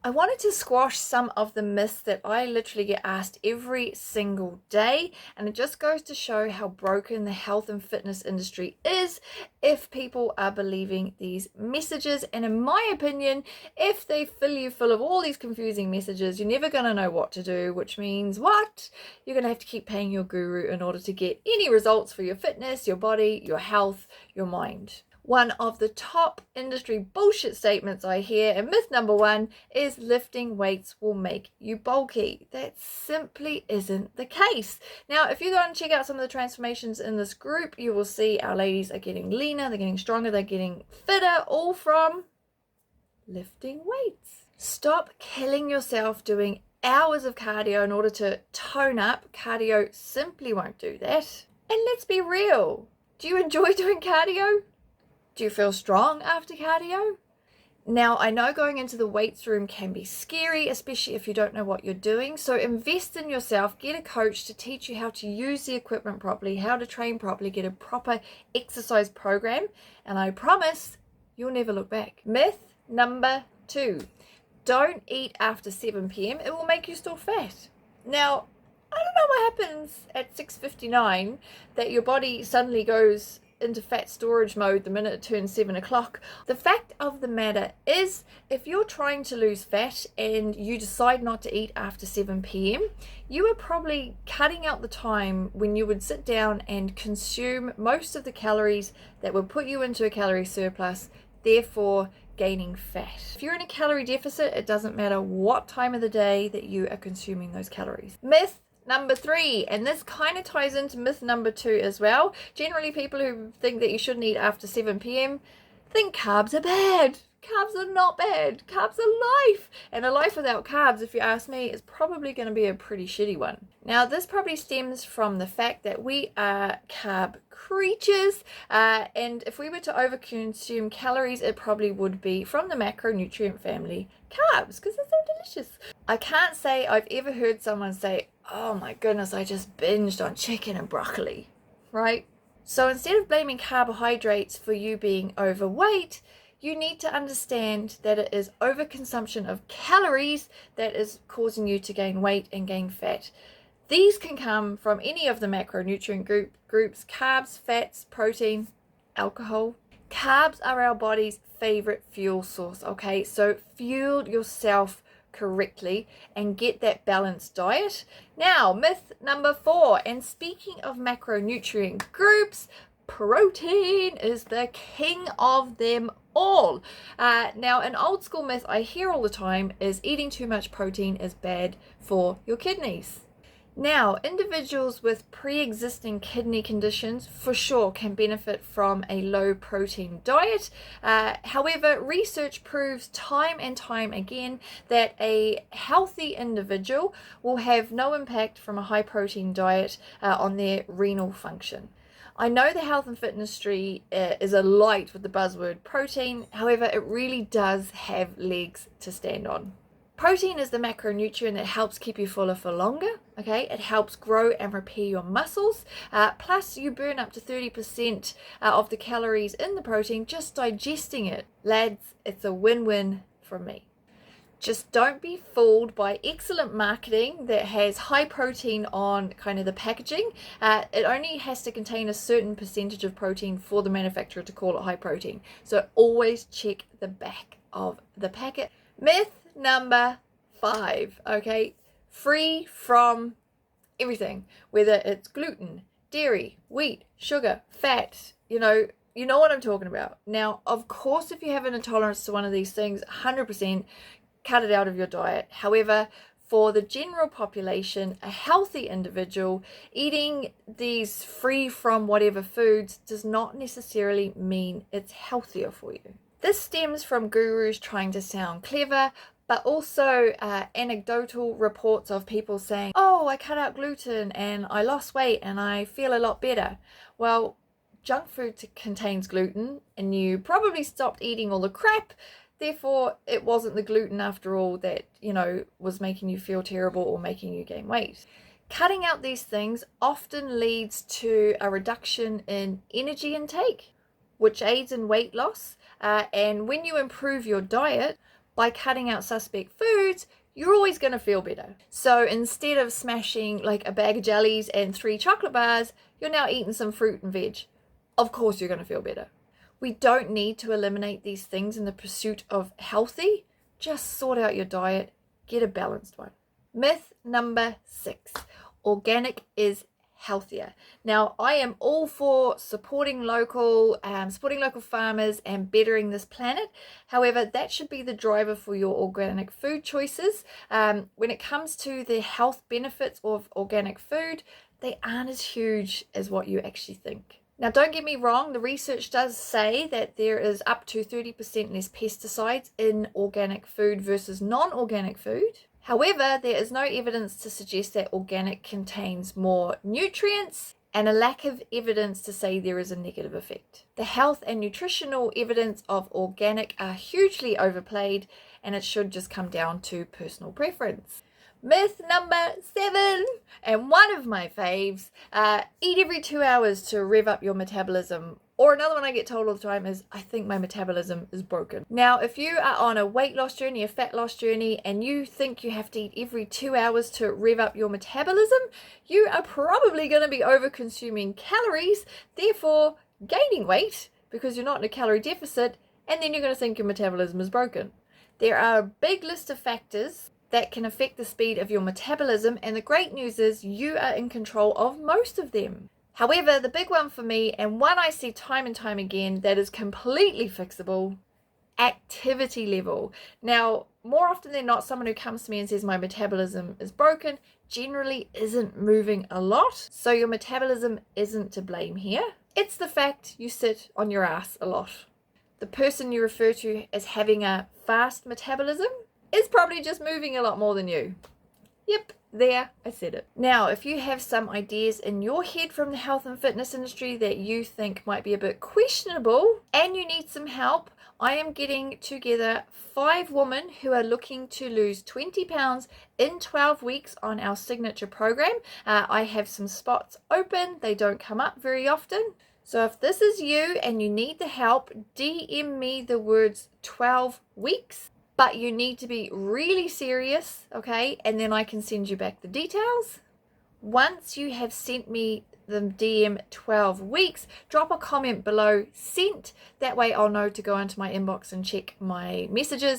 I wanted to squash some of the myths that I literally get asked every single day, and it just goes to show how broken the health and fitness industry is if people are believing these messages. And in my opinion, if they fill you full of all these confusing messages, you're never going to know what to do, which means what? You're going to have to keep paying your guru in order to get any results for your fitness, your body, your health, your mind. One of the top industry bullshit statements I hear, and myth number one, is lifting weights will make you bulky. That simply isn't the case. Now, if you go and check out some of the transformations in this group, you will see our ladies are getting leaner, they're getting stronger, they're getting fitter, all from lifting weights. Stop killing yourself doing hours of cardio in order to tone up. Cardio simply won't do that. And let's be real. Do you enjoy doing cardio? Do you feel strong after cardio? Now, I know going into the weights room can be scary, especially if you don't know what you're doing. So invest in yourself, get a coach to teach you how to use the equipment properly, how to train properly, get a proper exercise program, and I promise you'll never look back. Myth number two, don't eat after 7 p.m. It will make you store fat. Now, I don't know what happens at 6:59 that your body suddenly goes into fat storage mode the minute it turns 7 o'clock. The fact of the matter is, if you're trying to lose fat and you decide not to eat after 7 p.m., you are probably cutting out the time when you would sit down and consume most of the calories that would put you into a calorie surplus, therefore gaining fat. If you're in a calorie deficit, it doesn't matter what time of the day that you are consuming those calories. Myth number three, and this kind of ties into myth number two as well. Generally, people who think that you shouldn't eat after 7 p.m. think carbs are bad. Carbs are not bad. Carbs are life. And a life without carbs, if you ask me, is probably going to be a pretty shitty one. Now, this probably stems from the fact that we are carb creatures, and if we were to overconsume calories, it probably would be from the macronutrient family, carbs, because they're so delicious. I can't say I've ever heard someone say, oh my goodness, I just binged on chicken and broccoli, right? So instead of blaming carbohydrates for you being overweight, you need to understand that it is overconsumption of calories that is causing you to gain weight and gain fat. These can come from any of the macronutrient groups: carbs, fats, protein, alcohol. Carbs are our body's favorite fuel source, okay? So fuel yourself correctly and get that balanced diet. Now, myth number four, and speaking of macronutrient groups, protein is the king of them all. Now, an old school myth I hear all the time is eating too much protein is bad for your kidneys. Now, individuals with pre-existing kidney conditions for sure can benefit from a low protein diet. However, research proves time and time again that a healthy individual will have no impact from a high protein diet on their renal function. I know the health and fitness industry is alight with the buzzword protein. However, it really does have legs to stand on. Protein is the macronutrient that helps keep you fuller for longer, okay? It helps grow and repair your muscles. Plus, you burn up to 30% of the calories in the protein just digesting it. Lads, it's a win-win from me. Just don't be fooled by excellent marketing that has high protein on kind of the packaging. It only has to contain a certain percentage of protein for the manufacturer to call it high protein. So always check the back of the packet. Myth number five, okay? Free from everything, whether it's gluten, dairy, wheat, sugar, fat, you know what I'm talking about. Now, of course, if you have an intolerance to one of these things, 100% cut it out of your diet. However, for the general population, a healthy individual, eating these free from whatever foods does not necessarily mean it's healthier for you. This stems from gurus trying to sound clever, but also anecdotal reports of people saying, oh, I cut out gluten and I lost weight and I feel a lot better. Well, junk food contains gluten and you probably stopped eating all the crap. Therefore, it wasn't the gluten after all that, was making you feel terrible or making you gain weight. Cutting out these things often leads to a reduction in energy intake, which aids in weight loss. And when you improve your diet, by cutting out suspect foods, you're always going to feel better. So instead of smashing like a bag of jellies and 3 chocolate bars, you're now eating some fruit and veg. Of course you're going to feel better. We don't need to eliminate these things in the pursuit of healthy. Just sort out your diet, get a balanced one. Myth number 6, organic is healthier. Now, I am all for supporting local farmers and bettering this planet. However, that should be the driver for your organic food choices. When it comes to the health benefits of organic food, they aren't as huge as what you actually think. Now, don't get me wrong, the research does say that there is up to 30% less pesticides in organic food versus non-organic food. However, there is no evidence to suggest that organic contains more nutrients and a lack of evidence to say there is a negative effect. The health and nutritional evidence of organic are hugely overplayed, and it should just come down to personal preference. Myth number 7, and one of my faves, eat every 2 hours to rev up your metabolism. Or another one I get told all the time is, I think my metabolism is broken. Now, if you are on a weight loss journey, a fat loss journey, and you think you have to eat every 2 hours to rev up your metabolism, you are probably going to be over consuming calories, therefore gaining weight because you're not in a calorie deficit, and then you're going to think your metabolism is broken. There are a big list of factors that can affect the speed of your metabolism, and the great news is you are in control of most of them. However, the big one for me, and one I see time and time again that is completely fixable, activity level. Now, more often than not, someone who comes to me and says my metabolism is broken generally isn't moving a lot, so your metabolism isn't to blame here. It's the fact you sit on your ass a lot. The person you refer to as having a fast metabolism is probably just moving a lot more than you. Yep, there, I said it. Now, if you have some ideas in your head from the health and fitness industry that you think might be a bit questionable and you need some help, I am getting together 5 women who are looking to lose 20 pounds in 12 weeks on our signature program. I have some spots open. They don't come up very often. So if this is you and you need the help, DM me the words 12 weeks. But you need to be really serious, okay? And then I can send you back the details. Once you have sent me the DM 12 weeks, drop a comment below sent. That way I'll know to go into my inbox and check my messages.